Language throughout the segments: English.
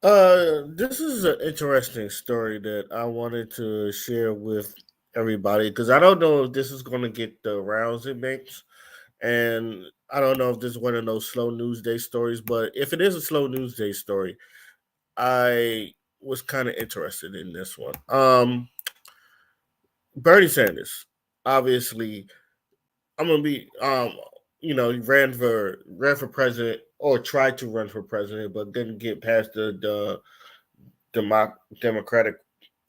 This is an interesting story that I wanted to share with everybody because I don't know if this is going to get the rounds it makes, and I don't know if this is one of those slow news day stories. But if it is a slow news day story, I was kind of interested in this one. Bernie Sanders, obviously, I'm gonna be he ran for president or tried to run for president, but didn't get past the Democratic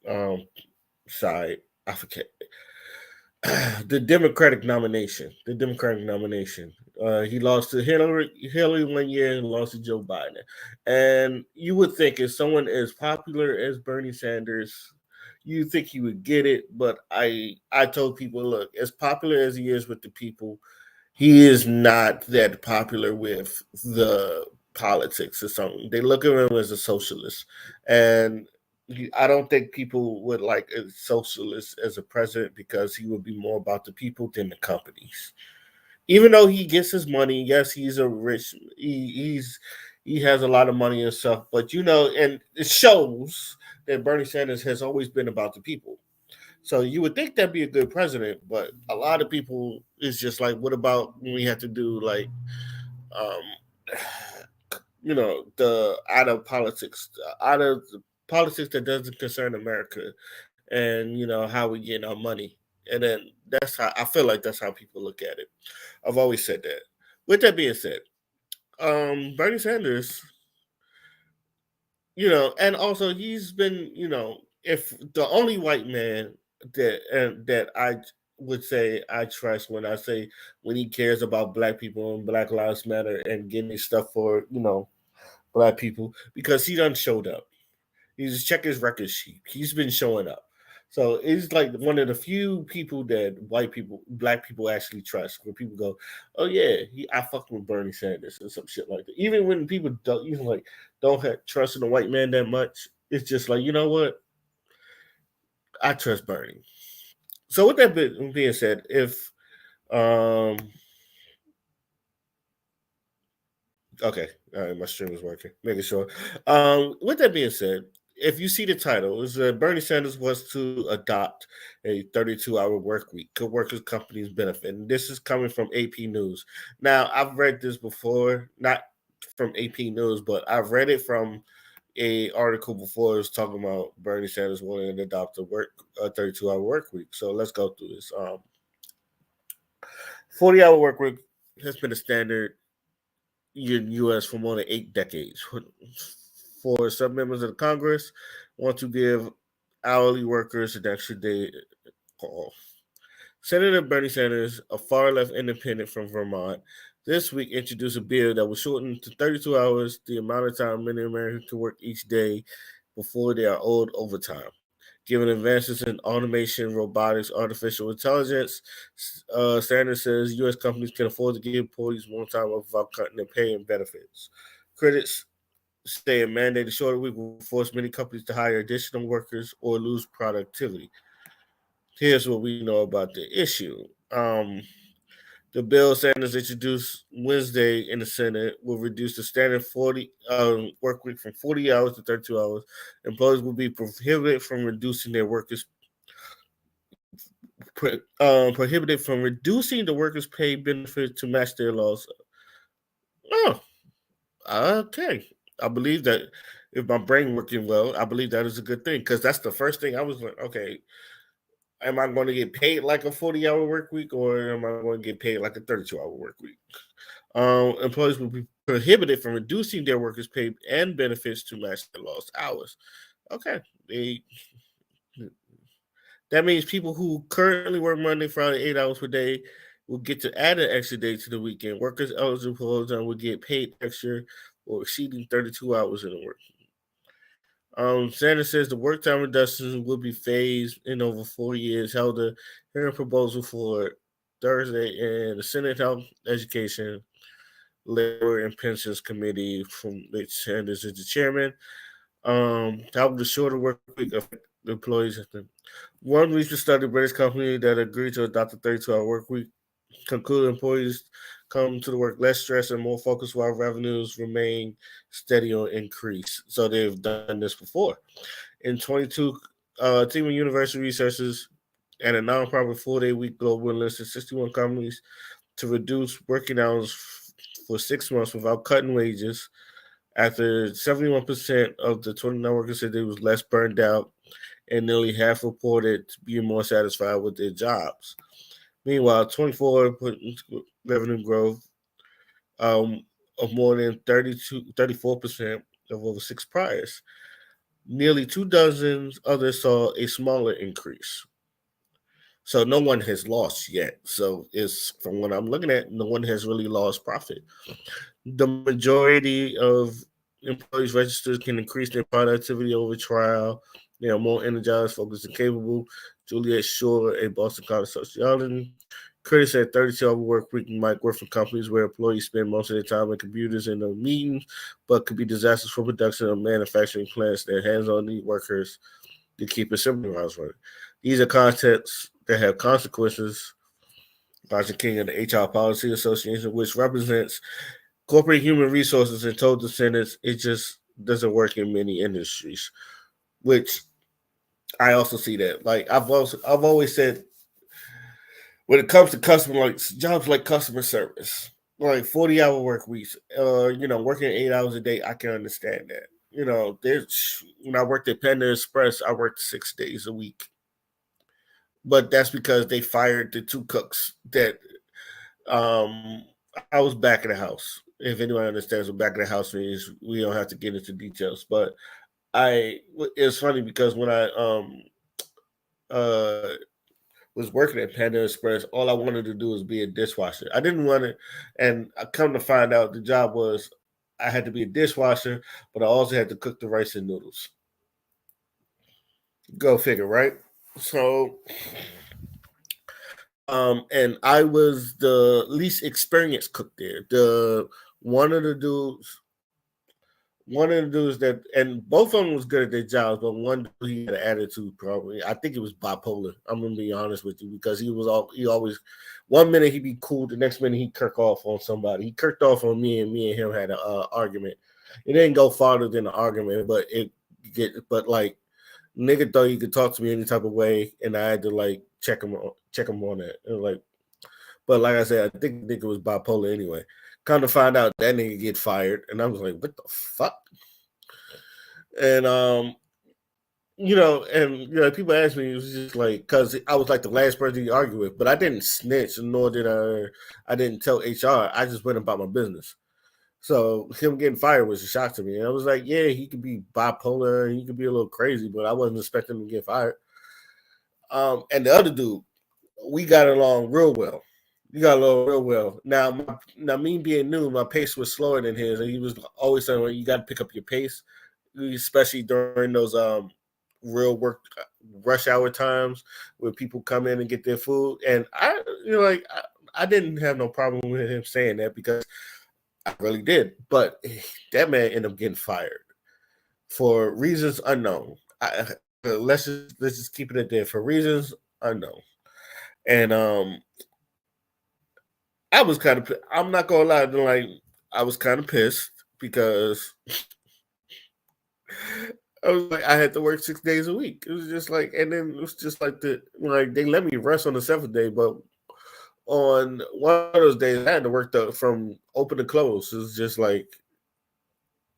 um side. I forget the Democratic nomination. The Democratic nomination. He lost to Hillary 1 year and lost to Joe Biden. And you would think if someone as popular as Bernie Sanders, you think he would get it. But I told people, look, as popular as he is with the people, he is not that popular with the politics or something. They look at him as a socialist, and I don't think people would like a socialist as a president because he would be more about the people than the companies. Even though he gets his money, yes, he's a rich. He has a lot of money and stuff, but and it shows that Bernie Sanders has always been about the people. So you would think that'd be a good president, but a lot of people is just like, what about when we have to do like, um, the out of politics, out of the politics that doesn't concern America, and how we get our money, and then that's how I feel like that's how people look at it. I've always said that. With that being said, Bernie Sanders, and also he's been, if the only white man that I would say I trust when I say when he cares about black people and Black Lives Matter and getting stuff for black people because he done showed up. He's check his record sheet. He's been showing up. So it's like one of the few people that black people actually trust. Where people go, "Oh yeah, I fucked with Bernie Sanders" or some shit like that. Even when people don't, even like don't have trust in the white man that much, it's just like, you know what, I trust Bernie. So with that being said, if um okay, all right, my stream is working. Making sure. With that being said, if you see the title, is Bernie Sanders was to adopt a 32-hour work week, could workers' companies benefit? And this is coming from AP News. Now, I've read this before, not from AP News, but I've read it from a article before. It was talking about Bernie Sanders wanting to adopt a 32-hour work week. So let's go through this. 40-hour work week has been a standard in U.S. for more than 8 decades. For some members of the Congress, want to give hourly workers an extra day off. Senator Bernie Sanders, a far left independent from Vermont, this week introduced a bill that would shorten to 32 hours the amount of time many Americans can work each day before they are owed overtime. Given advances in automation, robotics, artificial intelligence, Sanders says U.S. companies can afford to give employees more time off without cutting their pay and benefits. Critics say a mandated shorter week will force many companies to hire additional workers or lose productivity. Here's what we know about the issue. The bill Sanders introduced Wednesday in the Senate will reduce the standard 40 work week from 40 hours to 32 hours. Employers will be prohibited from reducing their workers prohibited from reducing the workers' pay benefits to match their laws. Oh, okay. I believe that if my brain working well, I believe that is a good thing because that's the first thing I was like, okay, am I going to get paid like a 40-hour work week or am I going to get paid like a 32-hour work week? Employees will be prohibited from reducing their workers' pay and benefits to match their lost hours. Okay, that means people who currently work Monday, Friday, 8 hours per day will get to add an extra day to the weekend. Workers eligible for overtime will get paid extra or exceeding 32 hours in a work. Sanders says the work time reductions will be phased in over 4 years. Held a hearing proposal for Thursday in the Senate Health, Education, Labor, and Pensions Committee, from which Sanders is the chairman. How will the shorter work week affect the employees? One recent study, British company that agreed to adopt a 32-hour work week concluded employees come to the work less stressed and more focused while revenues remain steady or increase. So they've done this before. In 22, team of university researchers and a nonprofit 4-day week global enlisted 61 companies to reduce working hours for 6 months without cutting wages. After 71% of the 29 workers said they was less burned out, and nearly half reported being more satisfied with their jobs. Meanwhile, 24 revenue growth of more than 34% of over six priors. Nearly 2 dozen others saw a smaller increase. So no one has lost yet. So it's from what I'm looking at, no one has really lost profit. The majority of employees registered can increase their productivity over trial. They are more energized, focused, and capable. Juliet Shore, a Boston College sociologist, critic said 32-hour work week might work for companies where employees spend most of their time in computers and in meetings, but could be disastrous for production of manufacturing plants that hands-on need workers to keep assembly lines running. These are contexts that have consequences. Roger King of the HR Policy Association, which represents corporate human resources, and told the Senate it just doesn't work in many industries. Which I also see that. Like I've always said, when it comes to customer like jobs like customer service, like 40-hour work weeks, working 8 hours a day, I can understand that. There's when I worked at Panda Express, I worked 6 days a week, but that's because they fired the two cooks that um I was back of the house. If anyone understands what back of the house means, we don't have to get into details. But I it's funny because when I uh was working at Panda Express, all I wanted to do was be a dishwasher. I didn't want to, and I come to find out the job was I had to be a dishwasher, but I also had to cook the rice and noodles. Go figure, right? So, and I was the least experienced cook there. The one of the dudes one of the dudes that, and both of them was good at their jobs, but one he had an attitude probably. I think it was bipolar. I'm gonna be honest with you because he always 1 minute he'd be cool, the next minute he'd kirk off on somebody. He kirked off on me, and him had an argument. It didn't go farther than the argument, but like nigga thought he could talk to me any type of way, and I had to like check him on that. But like I said, I think nigga was bipolar anyway. Come to find out that nigga get fired, and I was like, what the fuck? And people ask me, it was just like because I was like the last person to argue with, but I didn't snitch, nor did I didn't tell HR. I just went about my business. So him getting fired was a shock to me. And I was like, yeah, he could be bipolar, and he could be a little crazy, but I wasn't expecting him to get fired. And the other dude, we got along real well. You got along real well. Now, me being new, my pace was slower than his, and he was always saying, "Well, you got to pick up your pace, especially during those real work rush hour times where people come in and get their food." And I didn't have no problem with him saying that because I really did. But that man ended up getting fired for reasons unknown. Let's just keep it there for reasons unknown. And I was kind of. I'm not gonna lie. Like I was kind of pissed because I was like I had to work 6 days a week. It was just like, and then it was just like they let me rest on the seventh day, but on one of those days I had to work from open to close. It was just like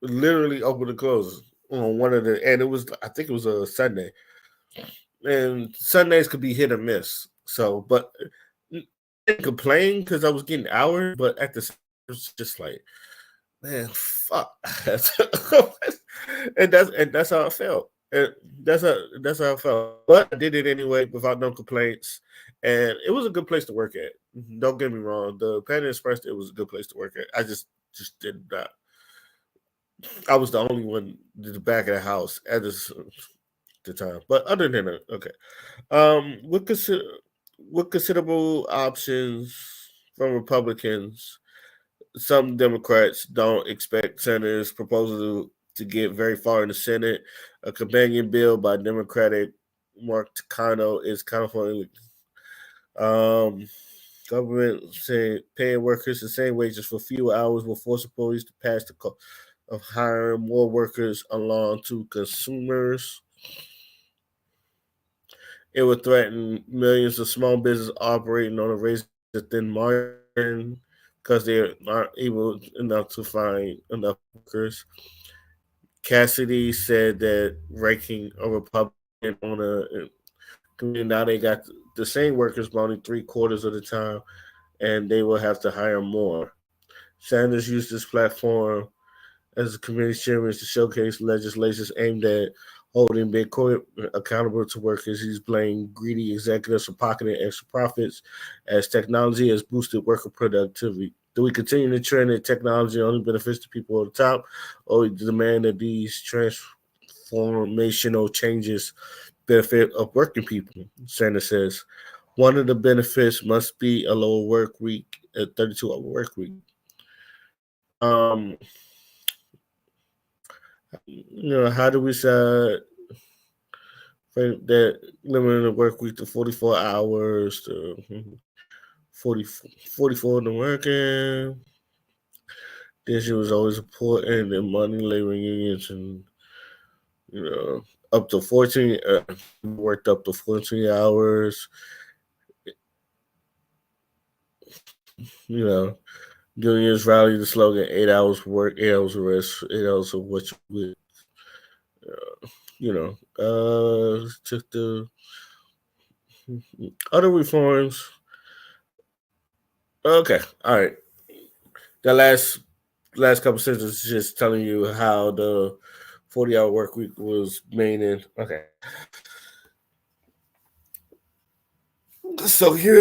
literally open to close on one of the, and it was I think it was a Sunday, and Sundays could be hit or miss. So, but I didn't complain because I was getting hours, but at the same time, it was just like, man, fuck, and that's how I felt. And that's how I felt. But I did it anyway without no complaints, and it was a good place to work at. Don't get me wrong, the Panda Express it was a good place to work at. I just did not. I was the only one in the back of the house at the time. But other than that, okay. With considerable options from Republicans, some Democrats don't expect Senators' proposal to get very far in the Senate. A companion bill by Democratic Mark Takano is California. Um, Government said paying workers the same wages for fewer hours will force employees to pass the cost of hiring more workers along to consumers. It would threaten millions of small businesses operating on a razor thin margin because they aren't able enough to find enough workers. Cassidy said that ranking a Republican on a community now they got the same workers but only 3/4 of the time, and they will have to hire more. Sanders used this platform as a committee chairman to showcase legislation aimed at holding big corporate accountable to workers. He's blamed greedy executives for pocketing extra profits as technology has boosted worker productivity. Do we continue the trend that technology only benefits the people at the top, or we demand that these transformational changes benefit of working people? Sanders says one of the benefits must be a lower work week, a 32-hour work week. Um, how do we say that limiting the work week to 44 hours to 40, 44 in the working? This issue was always important in money labor unions and, you know, up to 14, worked up to 14 hours, you know, unions rally the slogan 8 hours work, 8 hours of rest, 8 hours of what you took the other reforms. Okay, all right. The last couple sentences just telling you how the 40-hour work week was made in. Okay. Here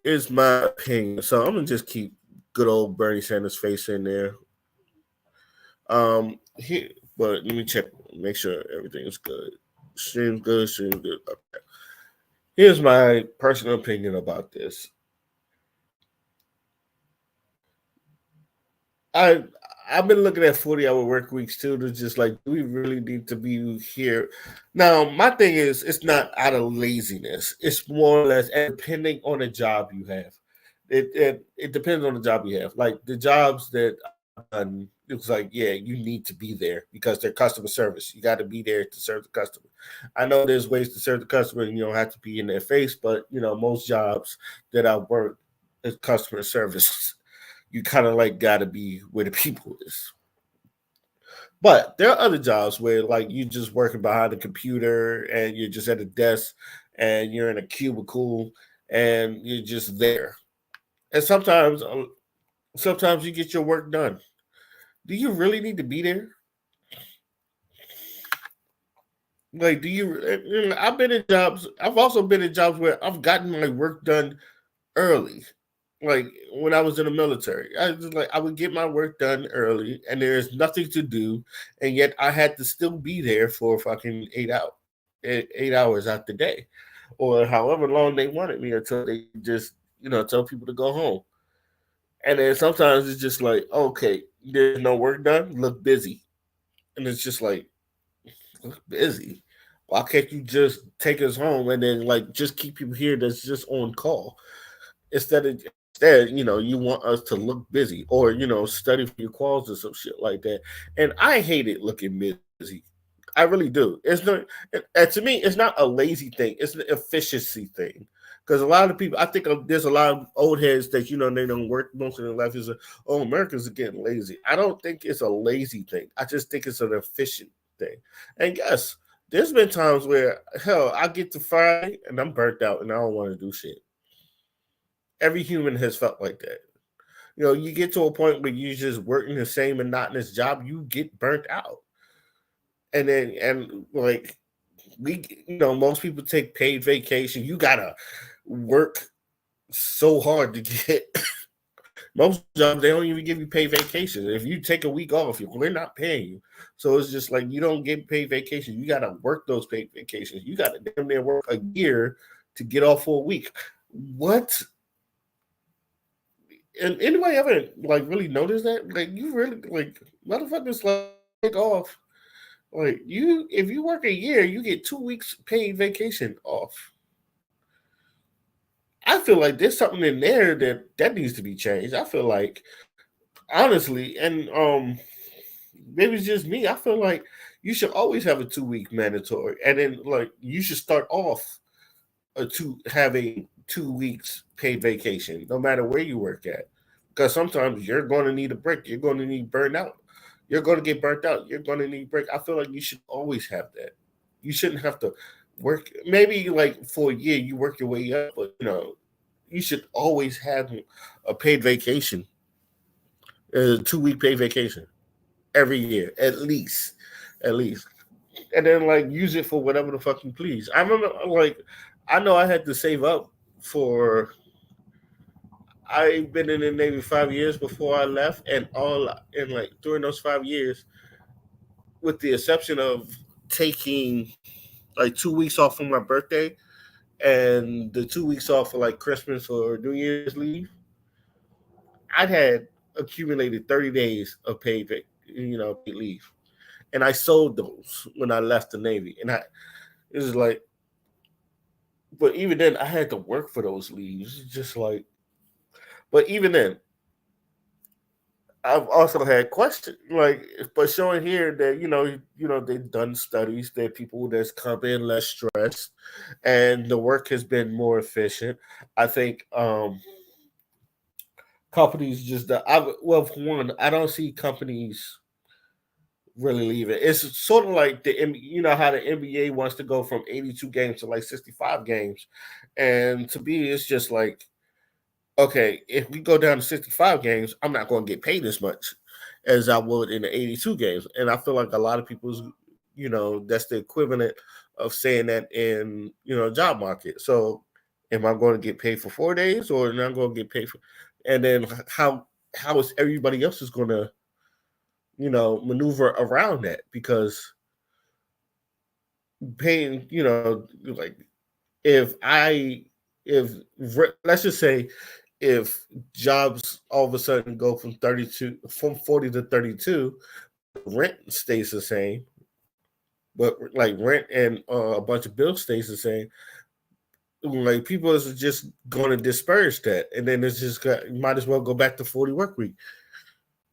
is my opinion. So I'm gonna just keep good old Bernie Sanders face in there. Here, but let me check, make sure everything is good. Stream good, stream good. Okay. Here's my personal opinion about this. I I've been looking at 40-hour work weeks too to just like, do we really need to be here? Now, my thing is it's not out of laziness. It's more or less depending on the job you have. It depends on the job you have. Like the jobs that I've done, it was like, yeah, you need to be there because they're customer service. You got to be there to serve the customer. I know there's ways to serve the customer and you don't have to be in their face, but most jobs that I work is customer service. You kind of like got to be where the people is. But there are other jobs where like you just working behind a computer and you're just at a desk and you're in a cubicle and you're just there. And sometimes you get your work done. Do you really need to be there? Like, do you? I've been in jobs. I've also been in jobs where I've gotten my work done early. Like when I was in the military, I would get my work done early, and there's nothing to do, and yet I had to still be there for fucking 8 hours, 8 hours out the day, or however long they wanted me until they just tell people to go home. And then sometimes it's just like, okay, there's no work done, look busy, and it's just like, look busy. Why can't you just take us home and then like just keep people here that's just on call? Instead, you want us to look busy or study for your quals or some shit like that. And I hate it looking busy. I really do. It's not, and to me, it's not a lazy thing. It's an efficiency thing. Because a lot of people, I think there's a lot of old heads that they don't work most of their life. Is Americans are getting lazy. I don't think it's a lazy thing. I just think it's an efficient thing. And yes, there's been times where hell, I get to Friday and I'm burnt out and I don't want to do shit. Every human has felt like that. You get to a point where you're just working the same monotonous job, you get burnt out. And like most people take paid vacation. You gotta work so hard to get most jobs, they don't even give you paid vacation. If you take a week off, they're not paying you. So it's just like you don't get paid vacation. You gotta work those paid vacations. You gotta damn near work a year to get off for a week. What? And anybody ever like really notice that? Like you really like motherfuckers like take off. Like if you work a year, you get 2 weeks paid vacation off. I feel like there's something in there that needs to be changed. I feel like honestly, and maybe it's just me. I feel like you should always have a 2 week mandatory, and then like you should start off having 2 weeks paid vacation, no matter where you work at, because sometimes you're going to need a break. You're going to need burnout. You're going to get burnt out. You're going to need break. I feel like you should always have that. You shouldn't have to work. Maybe like for a year you work your way up, but you should always have a paid vacation, a 2 week paid vacation every year at least, and then like use it for whatever the fuck you please. I remember like I know I had to save up for. I've been in the Navy 5 years before I left, and all and like during those 5 years, with the exception of taking like 2 weeks off for my birthday and the 2 weeks off for like Christmas or New Year's leave, I'd had accumulated 30 days of paid leave, and I sold those when I left the Navy, and it was like, but even then I had to work for those leaves, just like, but even then I've also had questions like, but showing here that they've done studies that people that's come in less stressed, and the work has been more efficient. I think companies just well, for one, I don't see companies really leaving. It's sort of like how the NBA wants to go from 82 games to like 65 games, and to me, it's just like, okay, if we go down to 65 games, I'm not going to get paid as much as I would in the 82 games. And I feel like a lot of people's, that's the equivalent of saying that in, job market. So am I going to get paid for 4 days, or am I going to get paid for, and then how is everybody else is going to, maneuver around that? Because paying, like if I, if let's just say if jobs all of a sudden go from 40 to 32, rent stays the same, but like rent and a bunch of bills stays the same. Like people is just going to disperse that, and then it's just might as well go back to 40 work week.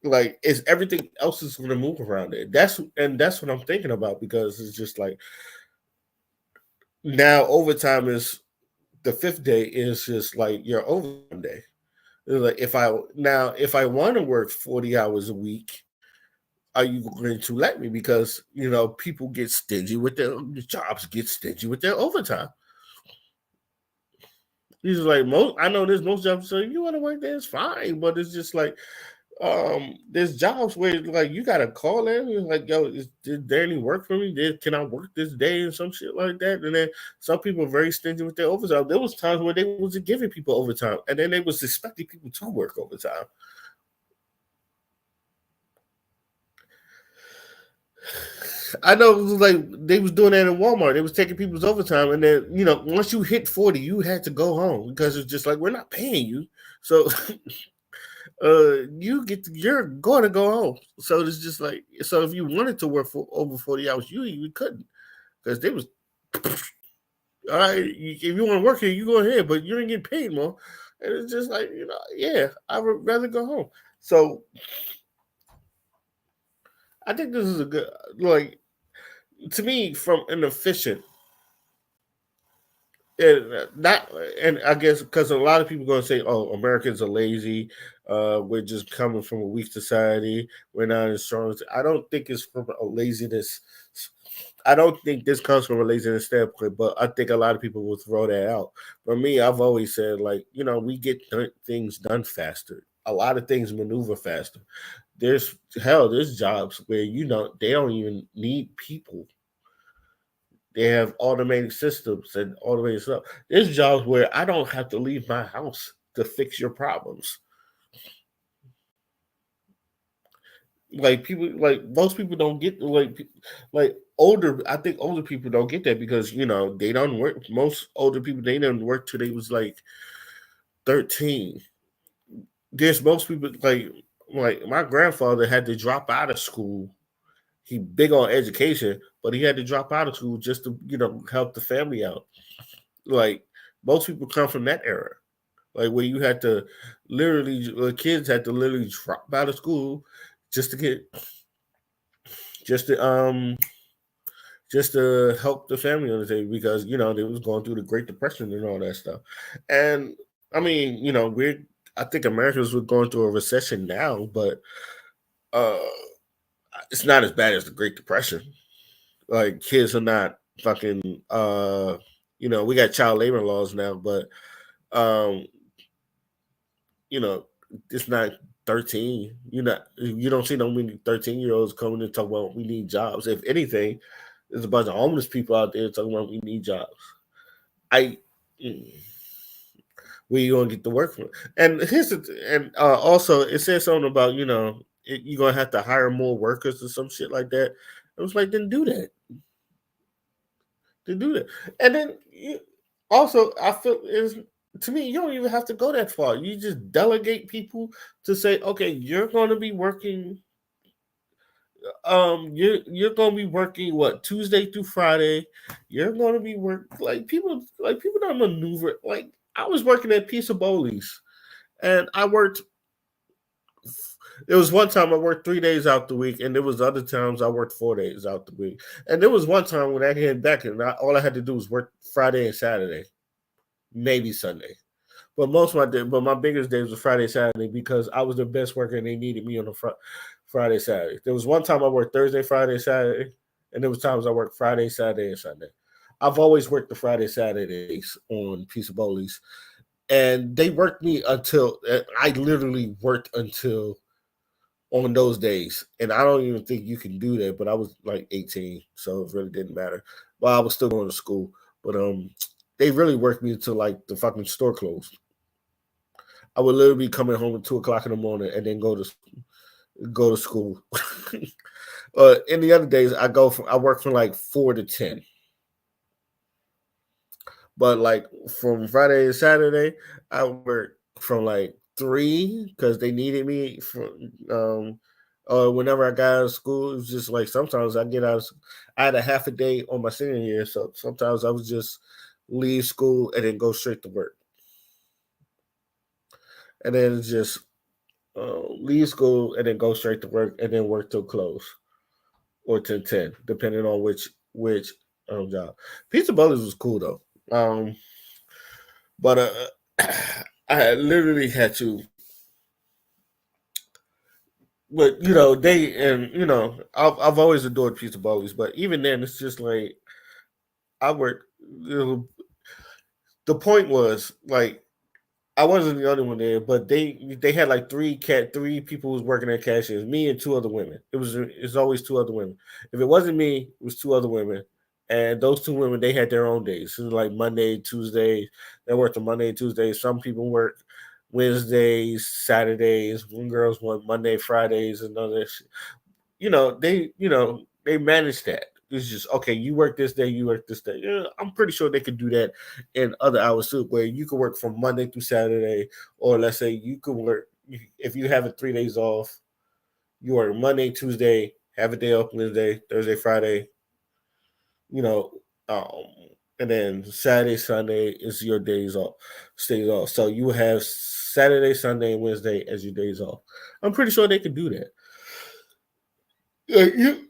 Like is everything else is going to move around it. That's what I'm thinking about, because it's just like now overtime is the fifth day is just like your overtime day. Like if I want to work 40 hours a week, are you going to let me? Because people get stingy with their jobs, get stingy with their overtime. He's like most. I know there's most jobs say you want to work there, it's fine, but it's just like there's jobs where like you gotta call in and like, yo, did there any work for me? Can I work this day and some shit like that? And then some people are very stingy with their overtime. There was times where they wasn't giving people overtime, and then they was expecting people to work overtime. I know it was like they was doing that in Walmart. They was taking people's overtime, and then once you hit 40, you had to go home, because it's just like, we're not paying you, so you're going to go home. So it's just like, so if you wanted to work for over 40 hours, you couldn't, because they was all right. If you want to work here, you go ahead, but you ain't getting paid more. And it's just like, yeah, I would rather go home. So I think this is a good, like, to me, from an efficient, and not, and I guess because a lot of people going to say, "Oh, Americans are lazy. We're just coming from a weak society. We're not as strong." I don't think it's from a laziness. I don't think this comes from a laziness standpoint, but I think a lot of people will throw that out. For me, I've always said, like, we get things done faster. A lot of things maneuver faster. There's jobs where they don't even need people. They have automated systems and automated stuff. There's jobs where I don't have to leave my house to fix your problems. Like people, like most people don't get like older. I think older people don't get that, because they don't work. Most older people, they didn't work till they was like 13. There's most people like my grandfather had to drop out of school. He big on education, but he had to drop out of school just to help the family out. Like most people come from that era. like where you had to literally, kids had to literally drop out of school just to get, just to just to help the family on the day because they was going through the Great Depression and all that stuff. And I mean, I think Americans were going through a recession now, but uh, it's not as bad as the Great Depression. Like kids are not fucking. We got child labor laws now, but um, you know, it's not 13. You don't see no many 13-year-olds coming and talk about we need jobs. If anything, there's a bunch of homeless people out there talking about we need jobs. I mm, where you gonna get the work from? And also it says something about you're gonna have to hire more workers or some shit like that. It was like then do that, then do that, and then also I feel is to me you don't even have to go that far. You just delegate people to say, okay, you're going to be working. You're gonna be working what Tuesday through Friday. You're gonna be like people don't maneuver. Like I was working at Pizza Bowlies, and I worked. There was one time I worked 3 days out the week, and there was other times I worked 4 days out the week. And there was one time when I came back, and all I had to do was work Friday and Saturday, maybe Sunday. But my biggest days was Friday, Saturday because I was the best worker, and they needed me on Friday, Saturday. There was one time I worked Thursday, Friday, Saturday, and there was times I worked Friday, Saturday, and Sunday. I've always worked the Friday, Saturdays on Piece of Bowlies, and they worked me until I literally worked until on those days. And I don't even think you can do that, but I was like 18, so it really didn't matter. But I was still going to school. But they really worked me until like the fucking store closed. I would literally be coming home at 2 o'clock in the morning and then go to school. In the other days, I work from like 4 to 10. But like from Friday to Saturday, I work from like 3 because they needed me for whenever I got out of school. It was just like sometimes I had a half a day on my senior year, so sometimes I would just leave school and then go straight to work. And then just leave school and then go straight to work and then work till close or till 10, depending on which job. Pizza Brothers was cool though. But I literally had to. But I've always adored Pizza Brothers, but even then, it's just like I worked. The point was like I wasn't the only one there, but they had like three people who was working at cashiers, me and two other women. It's always two other women. If it wasn't me, it was two other women. And those two women, they had their own days. So it was like Monday, Tuesday. They worked on Monday, Tuesday. Some people work Wednesdays, Saturdays. One girls work Monday, Fridays, and other they manage that. It's just okay. You work this day, you work this day. Yeah, I'm pretty sure they could do that in other hours too, where you could work from Monday through Saturday, or let's say you could work if you have it 3 days off. You work Monday, Tuesday, have a day off Wednesday, Thursday, Friday. You know, um, and then Saturday, Sunday is your stays off. So you have Saturday, Sunday, and Wednesday as your days off. I'm pretty sure they could do that. You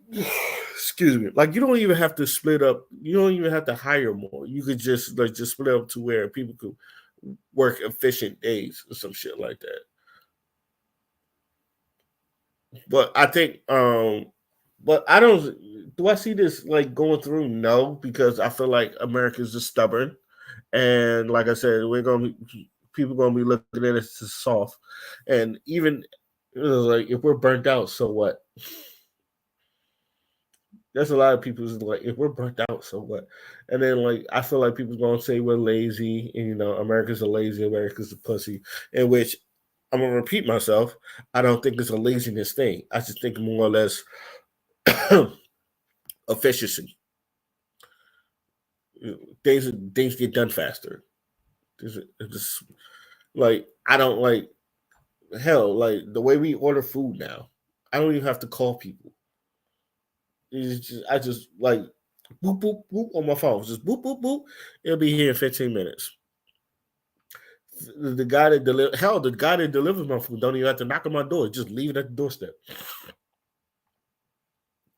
excuse me, like you don't even have to split up, you don't even have to hire more. You could just split up to where people could work efficient days or some shit like that. But I think but I don't do I see this like going through? No, because I feel like America's just stubborn, and like I said, we're gonna be people gonna be looking at us as soft. And even like if we're burnt out, so what? There's a lot of people who's like, if we're burnt out, so what? And then like I feel like people's gonna say we're lazy, and America's a lazy, America's a pussy. In which I'm gonna repeat myself. I don't think it's a laziness thing. I just think more or less efficiency. Things get done faster. It's just like I don't like hell like the way we order food now. I don't even have to call people. I just like boop boop boop on my phone. Just boop boop boop. It'll be here in 15 minutes. The guy that delivers my food don't even have to knock on my door. Just leave it at the doorstep.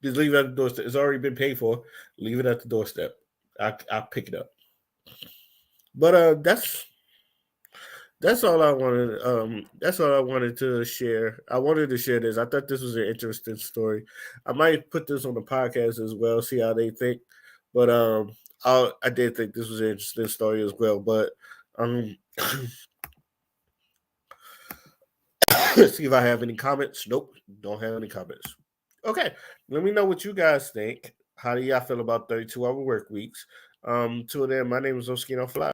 Just leave it at the doorstep. It's already been paid for. Leave it at the doorstep. I pick it up. But that's all I wanted. That's all I wanted to share. I wanted to share this. I thought this was an interesting story. I might put this on the podcast as well. See how they think. But I did think this was an interesting story as well. But see if I have any comments. Nope, don't have any comments. Okay, let me know what you guys think. How do y'all feel about 32-hour work weeks? Till then, my name is Oskino Fly.